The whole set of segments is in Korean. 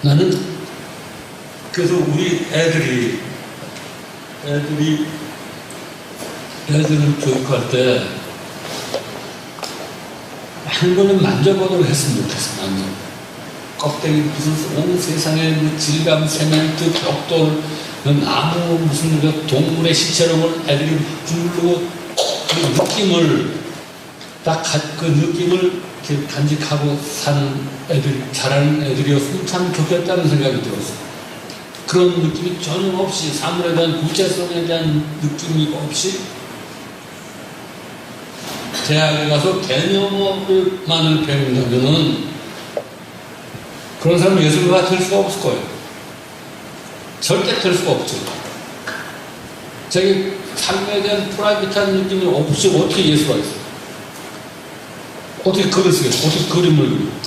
나는 그래서 우리 애들을 교육할 때 한 번은 만져보도록 했으면 좋겠어. 껍데기 무슨 온 세상에 질감, 세멘트, 벽돌, 나무 무슨 동물의 시체로 애들이 부르고 그 느낌을 딱 그 느낌을 이렇게 간직하고 사는 애들, 자라는 애들이었으면 참 좋겠다는 생각이 들었어요. 그런 느낌이 전혀 없이, 사물에 대한 구체성에 대한 느낌이 없이 대학에 가서 개념만을 배운다면은 그런 사람은 예술가가 될 수가 없을 거예요. 절대 될 수가 없죠. 자기 삶에 대한 프라이빗한 느낌이 없이 어떻게 예술가 있어요? 어떻게 글을 쓰겠어요? 어떻게 그림을 그려요?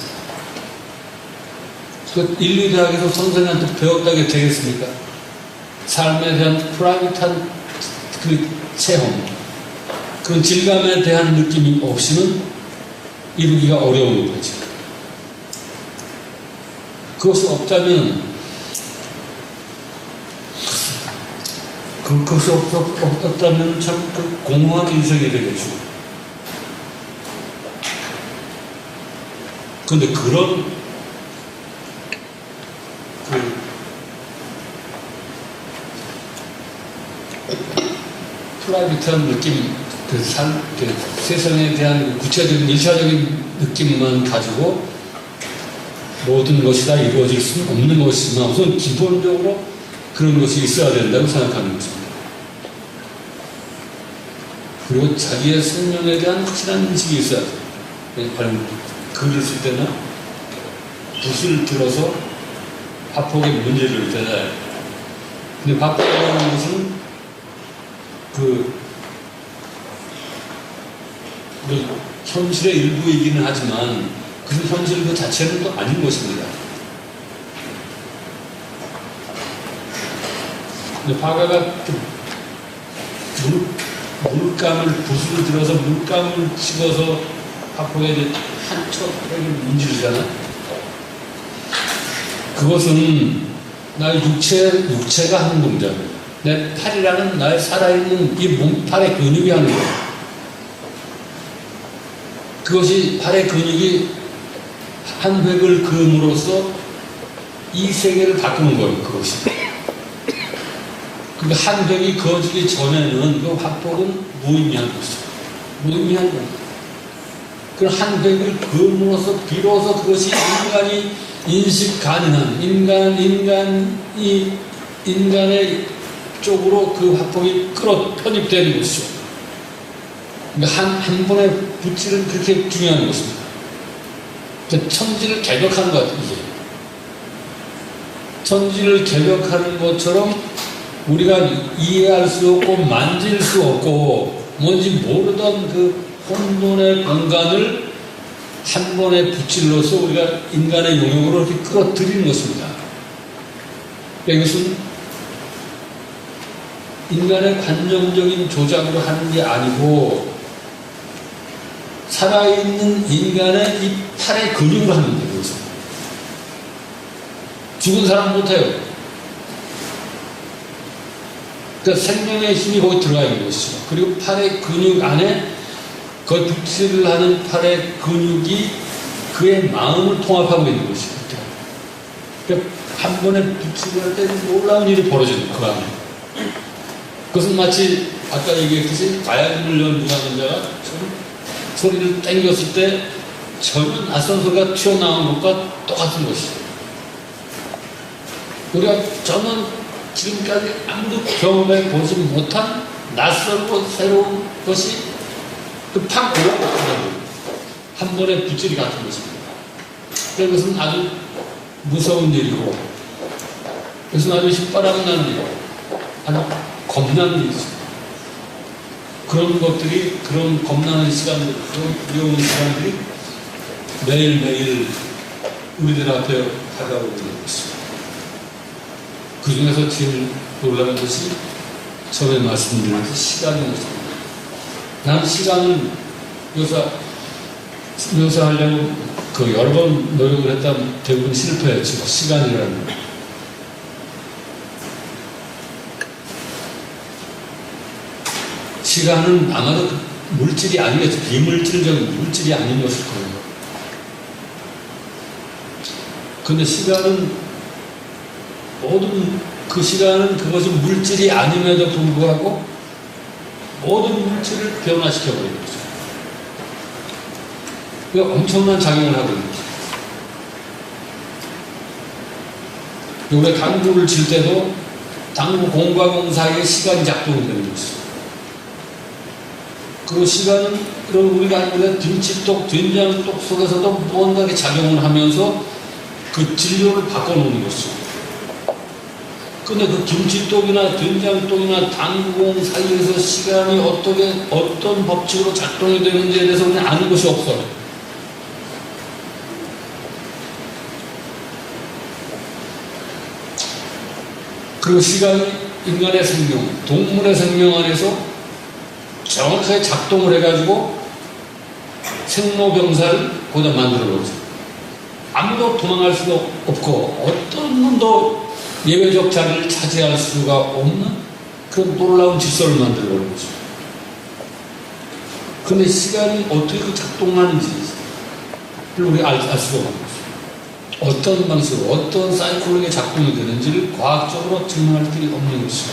그 인류대학에서 선생님한테 배웠다게 되겠습니까? 삶에 대한 프라이빗한 그 체험, 그런 질감에 대한 느낌이 없이는 이루기가 어려운 거지. 그것이 없다면, 그것이 없었다면 참 그 공허한 인생이 되겠죠. 그런데 그런 프라이빗한 느낌, 그 세상에 대한 구체적인 일차적인 느낌만 가지고 모든 것이 다 이루어질 수는 없는 것이지만 우선 기본적으로 그런 것이 있어야 된다고 생각하는 것입니다. 그리고 자기의 생명에 대한 확실한 인식이 있어야 돼요. 글을 쓸 때나 붓을 들어서 화폭에 문제를 때나, 근데 화폭이라는 것은 현실의 일부이기는 하지만 그 현실 그 자체는 또 아닌 것입니다. 근데 화가가 물감을 붓을 들어서 물감을 찍어서 화폭에 한 척을 문지르잖아. 그것은 나의 육체가 하는 동작이에요. 내 팔이라는 나의 살아있는 이 몸팔의 근육이 하는 거예요. 그것이 팔의 근육이 한 획을 그음으로써 이 세계를 바꾸는 거예요. 그것이. 그러니까 한 획이 그어지기 전에는 그 화폭은 무의미한 것이죠. 무의미한 거예요. 그 한 획을 그음으로써 비로소 그것이 인간이 인식 가능한 인간의 쪽으로 그 화폭이 편입되는 것이죠. 그러니까 한 번의 붓질은 그렇게 중요한 것입니다. 그러니까 천지를 개벽하는 것 같아요. 이게. 천지를 개벽하는 것처럼 우리가 이해할 수 없고 만질 수 없고 뭔지 모르던 그 혼돈의 공간을 한 번의 붓질로서 우리가 인간의 영역으로 이렇게 끌어들이는 것입니다. 이것은 인간의 관념적인 조작으로 하는 게 아니고 살아있는 인간의 이 팔의 근육으로 하는 거예요. 죽은 사람 못해요. 그러니까 생명의 힘이 거기 들어가 있는 것이죠. 그리고 팔의 근육 안에 그 붓질을 하는 팔의 근육이 그의 마음을 통합하고 있는 것이죠. 그러니까 한 번에 붓질을 할 때 놀라운 일이 벌어지는 그 안에. 그것은 마치 아까 얘기했듯이 바이올린을 연주하는 자가 소리를 땡겼을 때 전혀 낯선 소리가 튀어나온 것과 똑같은 것이죠. 우리가 전혀 지금까지 아무도 경험해 보지 못한 낯설고 새로운 것이 팍 올라오거든요. 한 번에 붓질이 같은 것입니다. 그것은 아주 무서운 일이고, 그것은 아주 휘바람 나는 일이고, 아주 겁나는 일이죠. 그런 것들이, 그런 겁나는 시간들, 그런 두려운 시간들이 매일매일 우리들 앞에 다가오고 있는 것입니다. 그 중에서 제일 놀라운 것이 전에 말씀드린 시간인 것입니다. 난 시간을 묘사하려고 그 여러 번 노력을 했다면 대부분 실패했죠. 시간이라는 거. 시간은 아마도 물질이 아니겠죠. 비물질적인 물질이 아닌 것일 거예요. 근데 시간은 모든 그 시간은 그것이 물질이 아님에도 불구하고 모든 물질을 변화시켜버리는 거죠. 그러니까 엄청난 작용을 하고 있는 거죠. 우리가 당구를 칠 때도 당구 공과 공 사이에 시간이 작동이 되는 거죠. 그 시간은 그럼 우리가 김치떡, 된장떡 속에서도 무언가의 작용을 하면서 그 진료를 바꿔놓는 것이죠. 근데 그 김치떡이나 된장떡이나 당구공 사이에서 시간이 어떤 법칙으로 작동이 되는지에 대해서 우리는 아는 것이 없어요. 그리고 시간이 인간의 생명, 동물의 생명 안에서 정확하게 작동을 해가지고 생로병사를 거기다 만들어 놓죠. 아무도 도망갈 수가 없고 어떤 놈도 예외적 자리를 차지할 수가 없는 그런 놀라운 질서를 만들어 놓은 거죠. 근데 시간이 어떻게 그 작동하는지 우리가 알 수가 없는 거죠. 어떤 방식으로 어떤 사이클로에 작동이 되는지를 과학적으로 증명할 길이 없는 것이죠.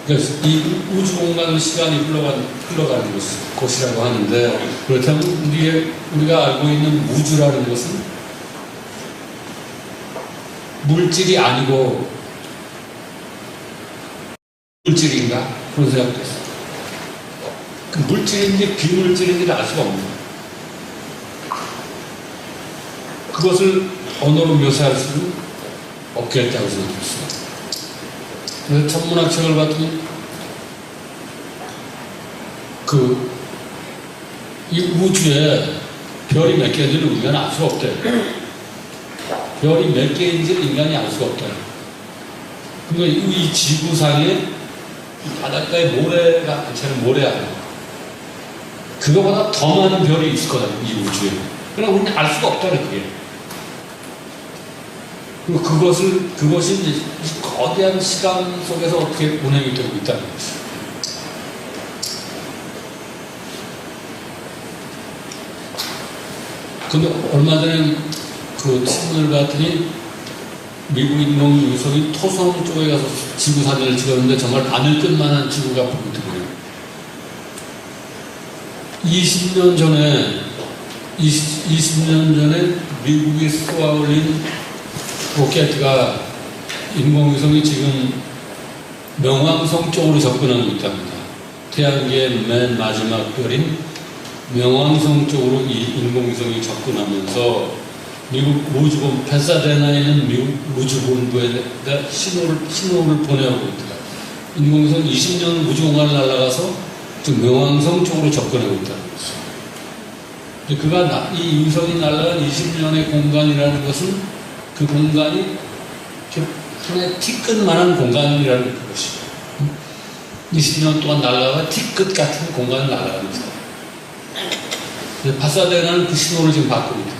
그래서 이 우주 공간의 시간이 흘러가는 곳이라고 하는데, 그렇다면 우리가 알고 있는 우주라는 것은 물질이 아니고 물질인가? 그런 생각도 했어요. 그 물질인지 비물질인지를 알 수가 없는 거예요. 그것을 언어로 묘사할 수는 없겠다고 생각했어요. 그래서 천문학책을 봤더니 이 우주에 별이 몇 개인지를 우리가 알 수가 없대요. 별이 몇 개인지를 인간이 알 수가 없대요. 그러니까 이 지구상에 바닷가에 모래가 괜찮은 모래 안에 그거보다 더 많은 별이 있을 거다, 이 우주에. 그러나 우리는 알 수가 없다는 거예요. 그리고 그것이 이제 거대한 시간 속에서 어떻게 운행이 되고 있다는 거죠. 근데 얼마 전에 그 신문을 봤더니 미국 인공위성이 토성 쪽에 가서 지구 사진을 찍었는데 정말 바늘끝만한 지구가 보이더군요. 20년 전에 미국이 쏘아 올린 로켓가 인공위성이 지금 명왕성 쪽으로 접근하고 있답니다. 태양계의 맨 마지막 별인 명왕성 쪽으로 이 인공위성이 접근하면서 미국 우주본 패사데나에 있는 미국 우주본부에다 신호를 보내고 있다. 인공위성 20년 우주공간을 날아가서 지금 명왕성 쪽으로 접근하고 있다는 거죠. 이 위성이 날아간 20년의 공간이라는 것은 그 공간이 하나의 티끝만한 공간이라는 것이죠. 20년 동안 날아가 티끝 같은 공간을 날아갑니다. 파사데나는 그 신호를 지금 받고 있다.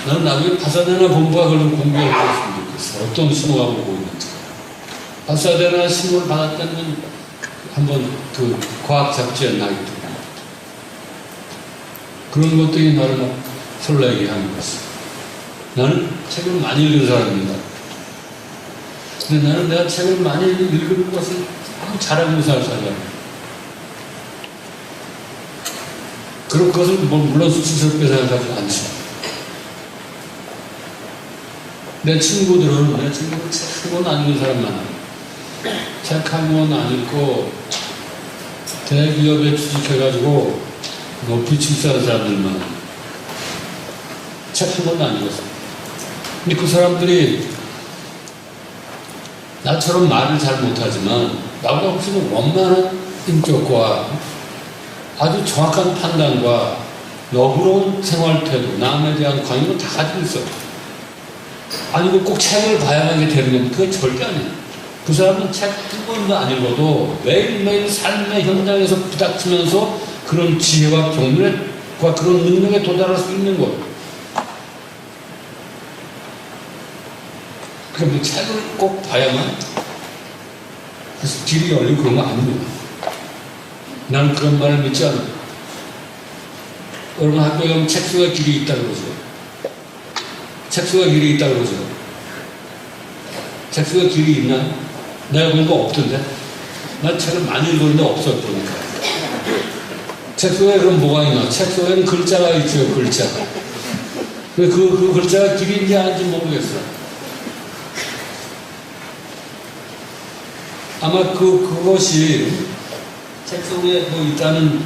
나는 나중에 파사데나 본부가 그런 공개를 했으면 좋겠어. 어떤 신호가 오고 있는지. 파사데나 신호를 받았다는 한번 그 과학 잡지에 나있더라. 그런 것들이 나를 막 설레게 하는 것이죠. 나는 책을 많이 읽은 사람입니다. 근데 나는 내가 책을 많이 읽은 것을 아무 자랑하면서 할 사람이야. 그런 것을 물론 수치스럽게 생각하지 않죠. 내 친구들은 책 한 권 안 읽은 사람 많아요. 책 한 권 안 읽고 대기업에 취직해가지고 높이 출세하는 사람들만 책 한 권도 안 읽었어요. 근데 그 사람들이 나처럼 말을 잘 못하지만 나보다 훨씬 원만한 인격과 아주 정확한 판단과 너그러운 생활태도, 남에 대한 관심을 다 가지고 있어요. 아니고 꼭 책을 봐야만 되는 건 그게 절대 아니에요. 그 사람은 책 한 권도 안 읽어도 매일매일 삶의 현장에서 부닥치면서 그런 지혜와 경륜과 그런 능력에 도달할 수 있는 거예요. 그럼 뭐 책을 꼭 봐야만 그래서 길이 열리고 그런 거 아닙니다. 나는 그런 말을 믿지 않아요. 여러분 학교에 가면 책수가 길이 있다고 그러죠. 책수가 길이 있다고 그러죠. 책수가 길이 있나? 내가 본 거 없던데? 난 책을 많이 읽었는데 없었더니까. 책 속에 그럼 뭐가 있나? 책 속에는 글자가 있죠, 글자. 그 글자가 길인지 아닌지 모르겠어. 아마 그것이 책 속에 뭐 있다는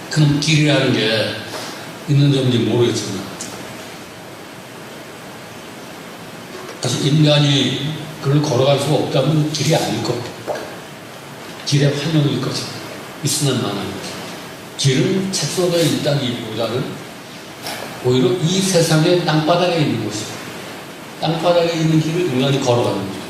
그런 길이라는 게 있는 점인지 모르겠지만, 사실 인간이 그걸 걸어갈 수가 없다면 길이 아닐 것. 길의 환영일 거죠. 있으나 마나는. 길은 책 속에 있다기보다는 오히려 이 세상의 땅바닥에 있는 것이죠. 땅바닥에 있는 길을 인간이 걸어가는 거죠.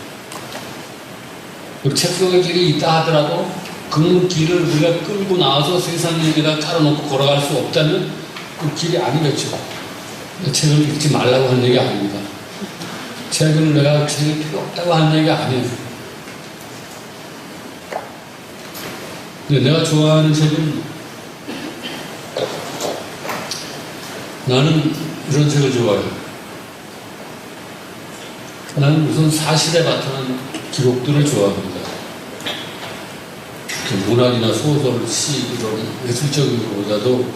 그리고 책 속에 길이 있다 하더라도 그 길을 우리가 끌고 나와서 세상에다 깔아놓고 걸어갈 수 없다면 그 길이 아니겠죠. 책을 읽지 말라고 하는 얘기 아닙니다. 책을 내가 책이 필요 없다고 하는 얘기가 아니에요. 근데 내가 좋아하는 책은 나는 이런 책을 좋아해요. 나는 우선 사실에 바탕한 기록들을 좋아합니다. 문학이나 소설, 시 이런 예술적인 것보다도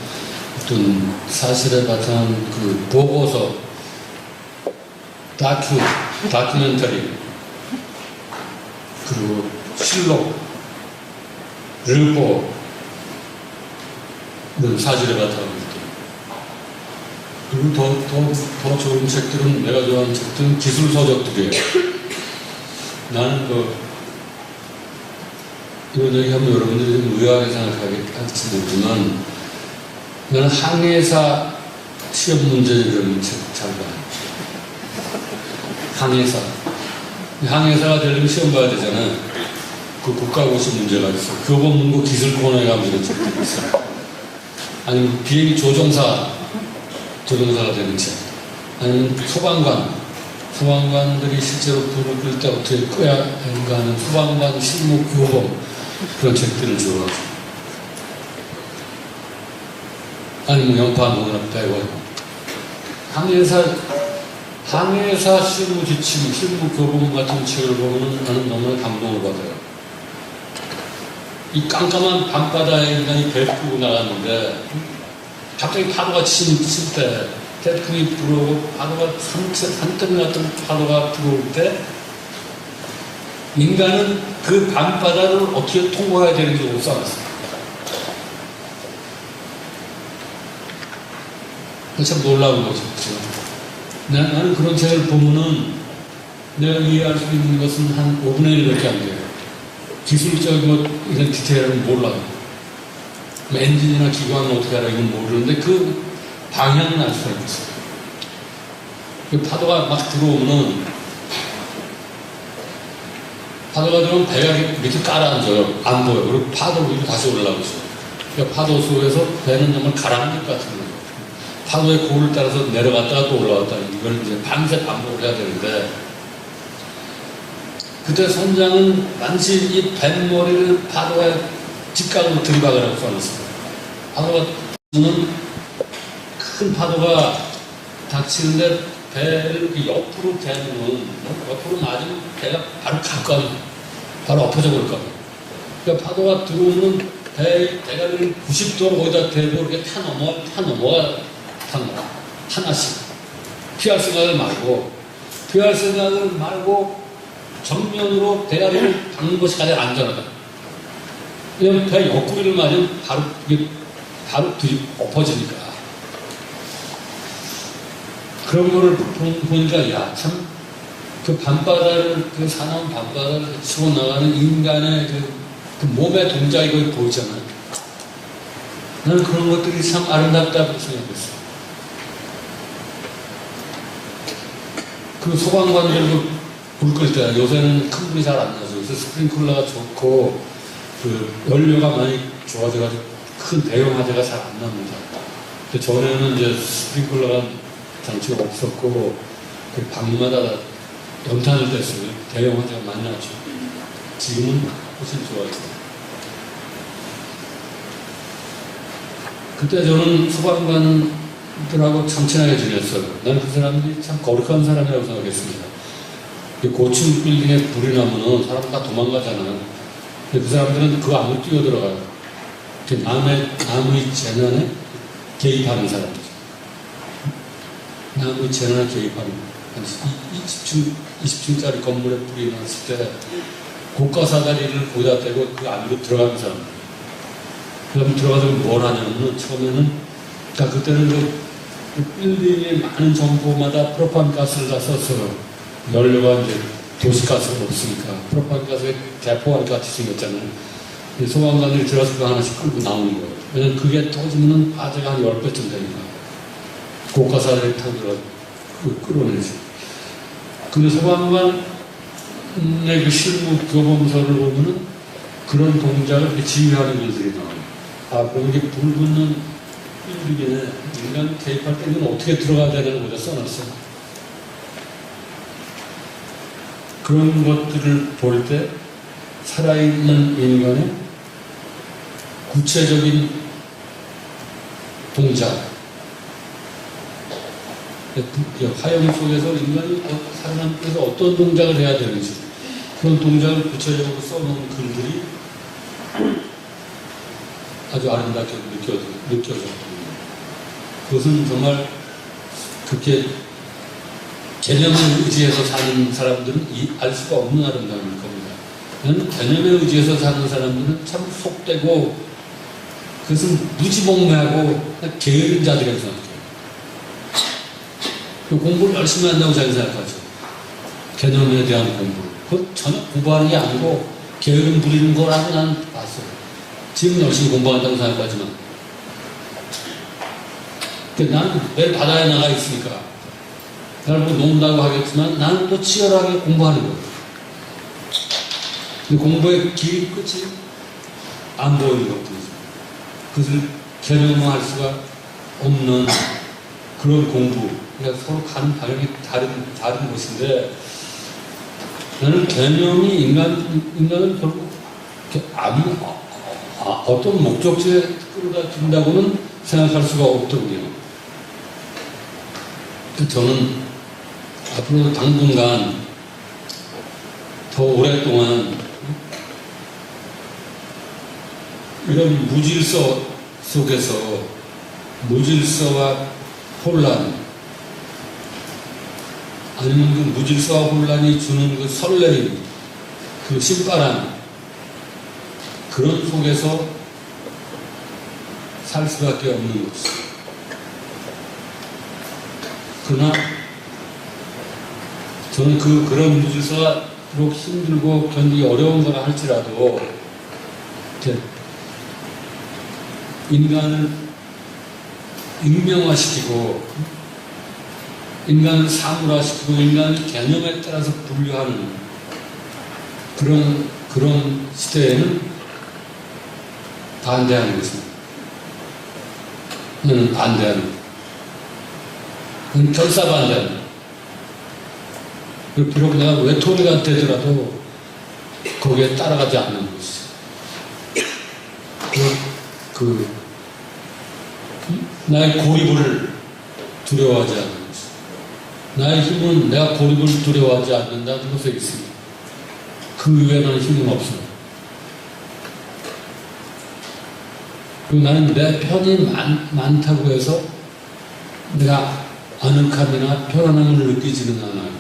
어떤 사실에 바탕한 그 보고서, 다큐멘터리, 그리고 실록, 르포, 이런 사실에 바탕한 것들. 그리고 더 좋은 책들은, 내가 좋아하는 책들은 기술서적들이에요. 나는 이런 얘기하면 여러분들이 좀 의아하게 생각할지 모르지만, 나는 항해사 시험 문제를 잘 봐요. 항해사가 되려면 시험 봐야 되잖아요. 그 국가고시 문제가 있어. 교보문고 기술 코너에 가면 이런 책들이 있어. 아니면 비행기 조종사가 되는 책. 아니면 소방관들이 실제로 불을 끌 때 어떻게 끄야 하는가 하는 소방관 실무 교본, 그런 책들을 좋아하죠. 아니면 연파 농업 대원. 항해사 실무 지침, 실무 교본 같은 책을 보면 나는 너무나 감동을 받아요. 이 깜깜한 밤바다에 인간이 배 끌고 나갔는데 갑자기 파도가 칠 때, 태풍이 불어오고 파도가 산더미 같은 파도가 들어올 때 인간은 그 밤바다를 어떻게 통과해야 되는지 못 살았어요. 참 놀라운 거죠. 나는 그런 책을 보면은 내가 이해할 수 있는 것은 한 5분의 1밖에 안 돼요. 기술적인 것, 이런 디테일은 몰라요. 엔진이나 기관은 어떻게 하라 이건 모르는데 그 방향은 알 수가 있어요. 그 파도가 막 들어오면은, 파도가 들어오면 배가 이렇게 깔아앉아요. 안 보여요. 그리고 파도 위로 다시 올라오고 있어요. 그러니까 파도 속에서 배는 정말 가라앉을 것 같은 거예요. 파도의 고를 따라서 내려갔다가 또 올라왔다. 이걸 이제 밤새 반복을 해야 되는데, 그때 선장은 만시 이 뱃머리를 파도에 직각으로 들이박으라고 써놨어요. 파도가 큰 파도가 닥치는데 배를 옆으로 대면, 옆으로 맞으면 배가 바로 가까이, 바로 엎어져 버릴 겁니다. 그러니까 파도가 들어오면 대가리를 90도로 거기다 대고 이렇게 타 넘어가 하나씩. 피할 생각을 말고 정면으로 대가리를 박는 것이 가장 안전하다. 왜냐면 배 옆구리를 맞으면 바로 엎어지니까. 그런 거를 보니까, 야, 참, 그 밤바다를, 그 사나운 밤바다를 치고 나가는 인간의 그 몸의 동작이 거기 보이잖아요. 나는 그런 것들이 참 아름답다고 생각했어요. 그 소방관들도 불 끌 때, 요새는 큰 불이 잘 안 나죠. 그래서 스프링클러가 좋고, 그 연료가 많이 좋아져가지고 큰 대형 화재가 잘 안 납니다. 근데 전에는 이제 스프링클러가 장치가 없었고 그 방마다 연탄을 뗐어요. 대형 화재가 많이 나죠. 지금은 훨씬 좋아요. 그때 저는 소방관들하고 참 친하게 지냈어요. 나는 그 사람들이 참 거룩한 사람이라고 생각했습니다. 고층 빌딩에 불이 나면은 사람 다 도망가잖아요. 근데 그 사람들은 그 안으로 뛰어들어가요. 남의 재난에 개입하는 사람이죠. 남의 재난에 개입하는. 한 20층짜리 건물에 불이 났을 때 고가 사다리를 거기다 대고 그 안으로 들어가는 사람. 그럼 들어가서 뭘 하냐면 처음에는, 그러니까 그때는 그 빌딩에 많은 정보마다 프로판 가스를 다 썼어요. 연료가 이제 도시가스가 없으니까 프로판 가스에 대포알 같이 생겼잖아요. 소방관들이 들어가서 그거 하나씩 끌고 나오는 거예요. 왜냐면 그게 터지면 화재가 한 10배쯤 되니까. 고가 사다리 타고 들어가서 끌어내지. 근데 소방관의 그 실무 교범서를 보면은 그런 동작을 지휘하는 일들이 나와요. 아, 그럼 이게 불 붙는 빌딩에 인간 개입할 때 이건 어떻게 들어가야 되는 거죠? 써놨어요. 그런 것들을 볼 때 살아있는 인간의 구체적인 동작, 화형 속에서 인간이 살아남기 위해서 어떤 동작을 해야 되는지 그런 동작을 구체적으로 써놓은 글들이 아주 아름답게 느껴졌거든요. 그것은 정말 그렇게 개념에 의지해서 사는 사람들은 알 수가 없는 아름다움일 겁니다. 저는 개념에 의지해서 사는 사람들은 참 속되고 그것은 무지몽매하고 게으른 자들이라고 생각해요. 공부를 열심히 한다고 자기 생각하죠. 개념에 대한 공부. 그건 전혀 공부하는 게 아니고 게으름 부리는 거라고 나는 봤어요. 지금 열심히 공부한다고 생각하지만. 나는 매일 바다에 나가 있으니까 나는 뭐 논다고 하겠지만 나는 또 치열하게 공부하는 거예요. 근데 공부의 길 끝이 안 보이는 것들이죠. 그것을 개념화할 수가 없는 그런 공부. 그러니까 서로 가는 방향이 다른 것인데 나는 개념이 인간을 결국 어떤 목적지에 끌어다 준다고는 생각할 수가 없더군요. 저는 앞으로 당분간 더 오랫동안 이런 무질서 속에서 무질서와 혼란 아니면 그 무질서와 혼란이 주는 그 설레임, 그 신바람 그런 속에서 살 수밖에 없는 것이죠. 그러나 저는 그런 무질서가 비록 힘들고 견디기 어려운 거라 할지라도 인간을 익명화시키고 인간을 사물화시키고 인간을 개념에 따라서 분류하는 그런 시대에는 반대하는 것입니다. 저는 반대하는 것. 결사반대하는 것. 비록 내가 외톨이가 되더라도 거기에 따라가지 않는 것이죠. 나의 고립을 두려워하지 않는 것이죠. 나의 힘은 내가 고립을 두려워하지 않는다는 것에 있습니다. 그 외에는 힘은 없어요. 그리고 나는 내 편이 많다고 해서 내가 아늑함이나 편안함을 느끼지는 않아요.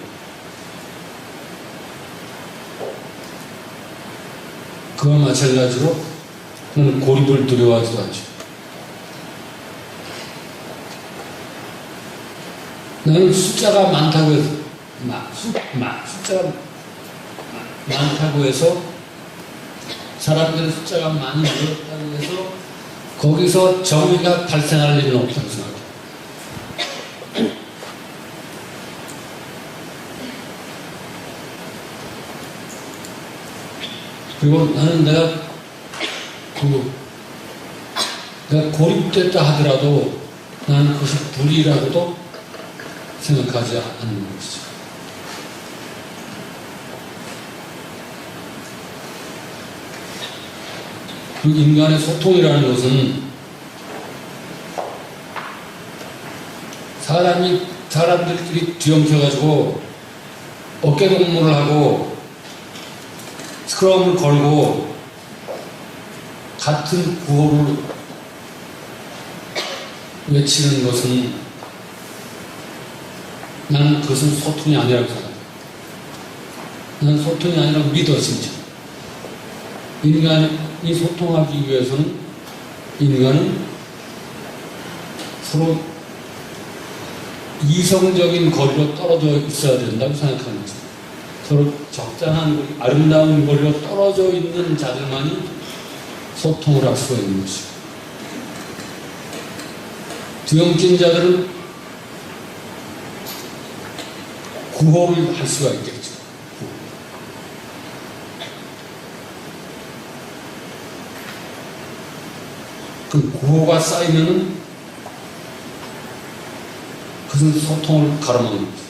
그와 마찬가지로 저는 고립을 두려워하지도 않죠. 나는 숫자가 많다고 해서 숫자가 많다고 해서 사람들의 숫자가 많이 늘었다고 해서 거기서 정의가 발생할 일은 없다고 생각해요. 그리고 나는 내가 그리고 내가 고립됐다 하더라도 나는 그것이 불이라고도 생각하지 않는 것이죠. 그 인간의 소통이라는 것은 사람들끼리 뒤엉켜가지고 어깨동무를 하고 스크럼을 걸고 같은 구호를 외치는 것은 나는 그것은 소통이 아니라고 생각해요. 나는 소통이 아니라고 믿어 진짜. 인간이 소통하기 위해서는 인간은 서로 이성적인 거리로 떨어져 있어야 된다고 생각하는 거죠. 서로 적당한 거리, 아름다운 거리로 떨어져 있는 자들만이 소통을 할 수가 있는 것이고, 뒤엉킨 자들은 구호를 할 수가 있겠죠. 그 구호가 쌓이면은 그것은 소통을 가로막는 거죠.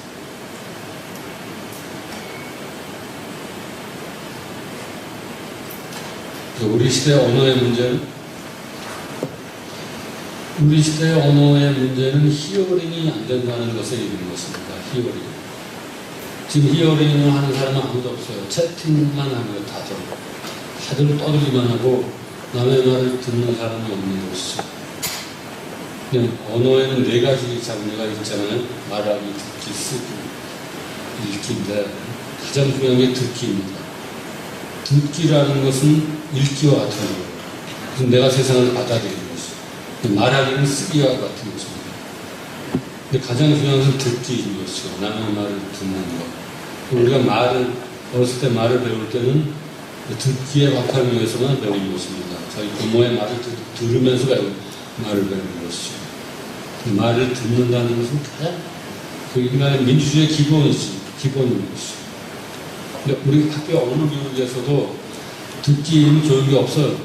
우리 시대의 언어의 문제는 히어링이 안 된다는 것에 이르는 것입니다. 히어링. 지금 히어링을 하는 사람은 아무도 없어요. 채팅만 하면 다들 떠들기만 하고 남의 말을 듣는 사람이 없는 것이죠. 그냥 언어에는 4가지 장르가 있잖아요. 말하기, 듣기, 쓰기, 읽기인데 가장 중요한 게 듣기입니다. 듣기라는 것은 읽기와 같은 거예요. 그래서 내가 세상을 받아들이는 것이죠. 말하기는 쓰기와 같은 것입니다. 근데 가장 중요한 것은 듣기인 것이죠. 남의 말을 듣는 것. 우리가 어렸을 때 말을 배울 때는 듣기에 박하기 위해서만 배우는 것입니다. 저희 부모의 말을 들으면서 말을 배우는 것이죠. 말을 듣는다는 것은 가장 그 인간의 민주주의의 기본인 것이죠. 근데 우리 학교 언어 교육에서도 듣기는 교육이 없어요.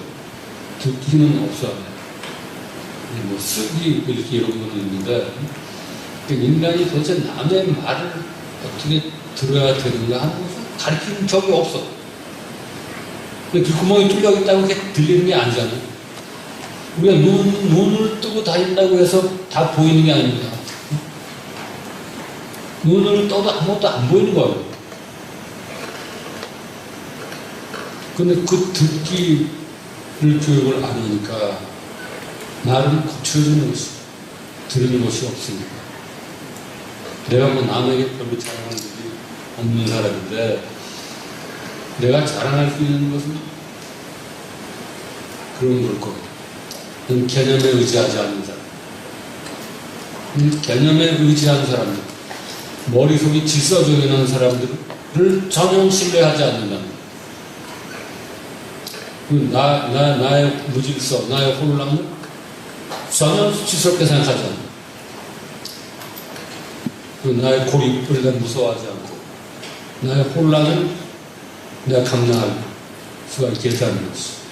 듣기는 없어요. 뭐 쓰기, 읽기 이런 거는 있는데 인간이 도대체 남의 말을 어떻게 들어야 되는가 하는 것을 가르치는 적이 없어. 근데 귓구멍이 뚫려 있다고 그렇게 들리는 게 아니잖아요. 우리가 눈을 뜨고 다닌다고 해서 다 보이는 게 아닙니다. 눈을 떠도 아무것도 안 보이는 거예요. 근데 그 듣기를 교육을 안 하니까 말은 거칠어지는 것이, 들은 것이 없으니까. 내가 뭐 남에게 별로 자랑할 일이 없는 사람인데, 내가 자랑할 수 있는 것은 그런 걸 거예요. 개념에 의지하지 않는 사람. 개념에 의지하는 사람들, 머릿속이 질서정연한 사람들을 전혀 신뢰하지 않는다는 거예요. 나의 무질서, 나의 혼란을 전혀 수치스럽게 생각하지 않고, 나의 고립을 내가 무서워하지 않고, 나의 혼란을 내가 감당할 수가 있겠다는 것이.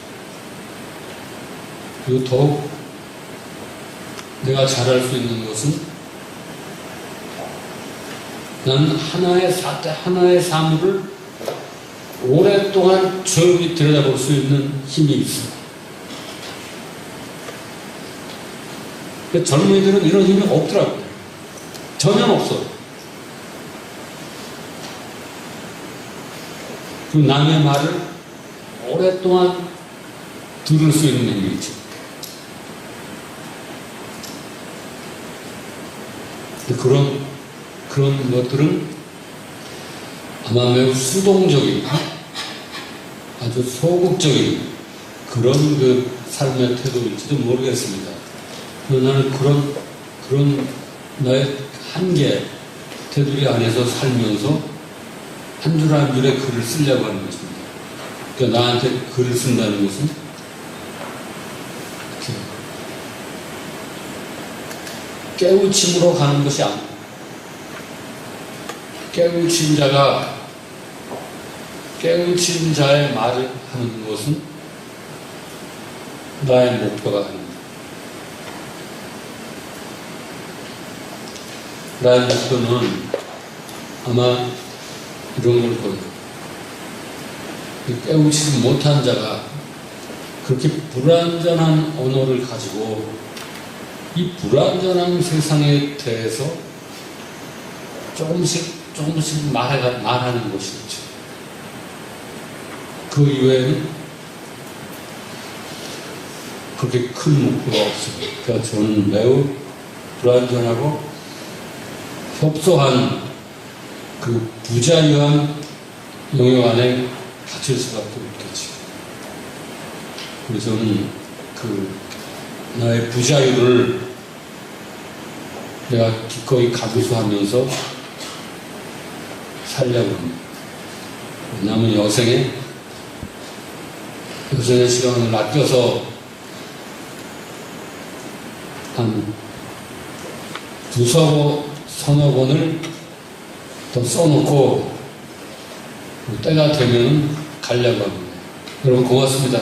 그리고 더욱 내가 잘할 수 있는 것은 나는 하나의 사물을 오랫동안 조용히 들여다볼 수 있는 힘이 있어. 젊은이들은 이런 힘이 없더라고요. 전혀 없어. 그 남의 말을 오랫동안 들을 수 있는 힘이 있죠. 그런 것들은 아마 매우 수동적인, 아주 소극적인 그런 그 삶의 태도일지도 모르겠습니다. 나는 그런 나의 한계, 테두리 안에서 살면서 한 줄 한 줄의 글을 쓰려고 하는 것입니다. 그러니까 나한테 글을 쓴다는 것은 깨우침으로 가는 것이 아니고, 깨우친 자의 말을 하는 것은 나의 목표가 아닙니다. 나의 목표는 아마 이런 걸 거예요. 깨우치지 못한 자가 그렇게 불완전한 언어를 가지고 이 불완전한 세상에 대해서 조금씩 말하는 것이죠. 그 이외에는 그렇게 큰 목표가 없습니다. 그러니까 저는 매우 불완전하고 협소한 그 부자유한 영역 안에 갇힐 수밖에 없겠지. 그래서 저는 그 나의 부자유를 내가 기꺼이 감수하면서 살려고 합니다. 남은 여생의 시간을 아껴서 한 서너 권을 더 써놓고 때가 되면 가려고 합니다. 여러분 고맙습니다.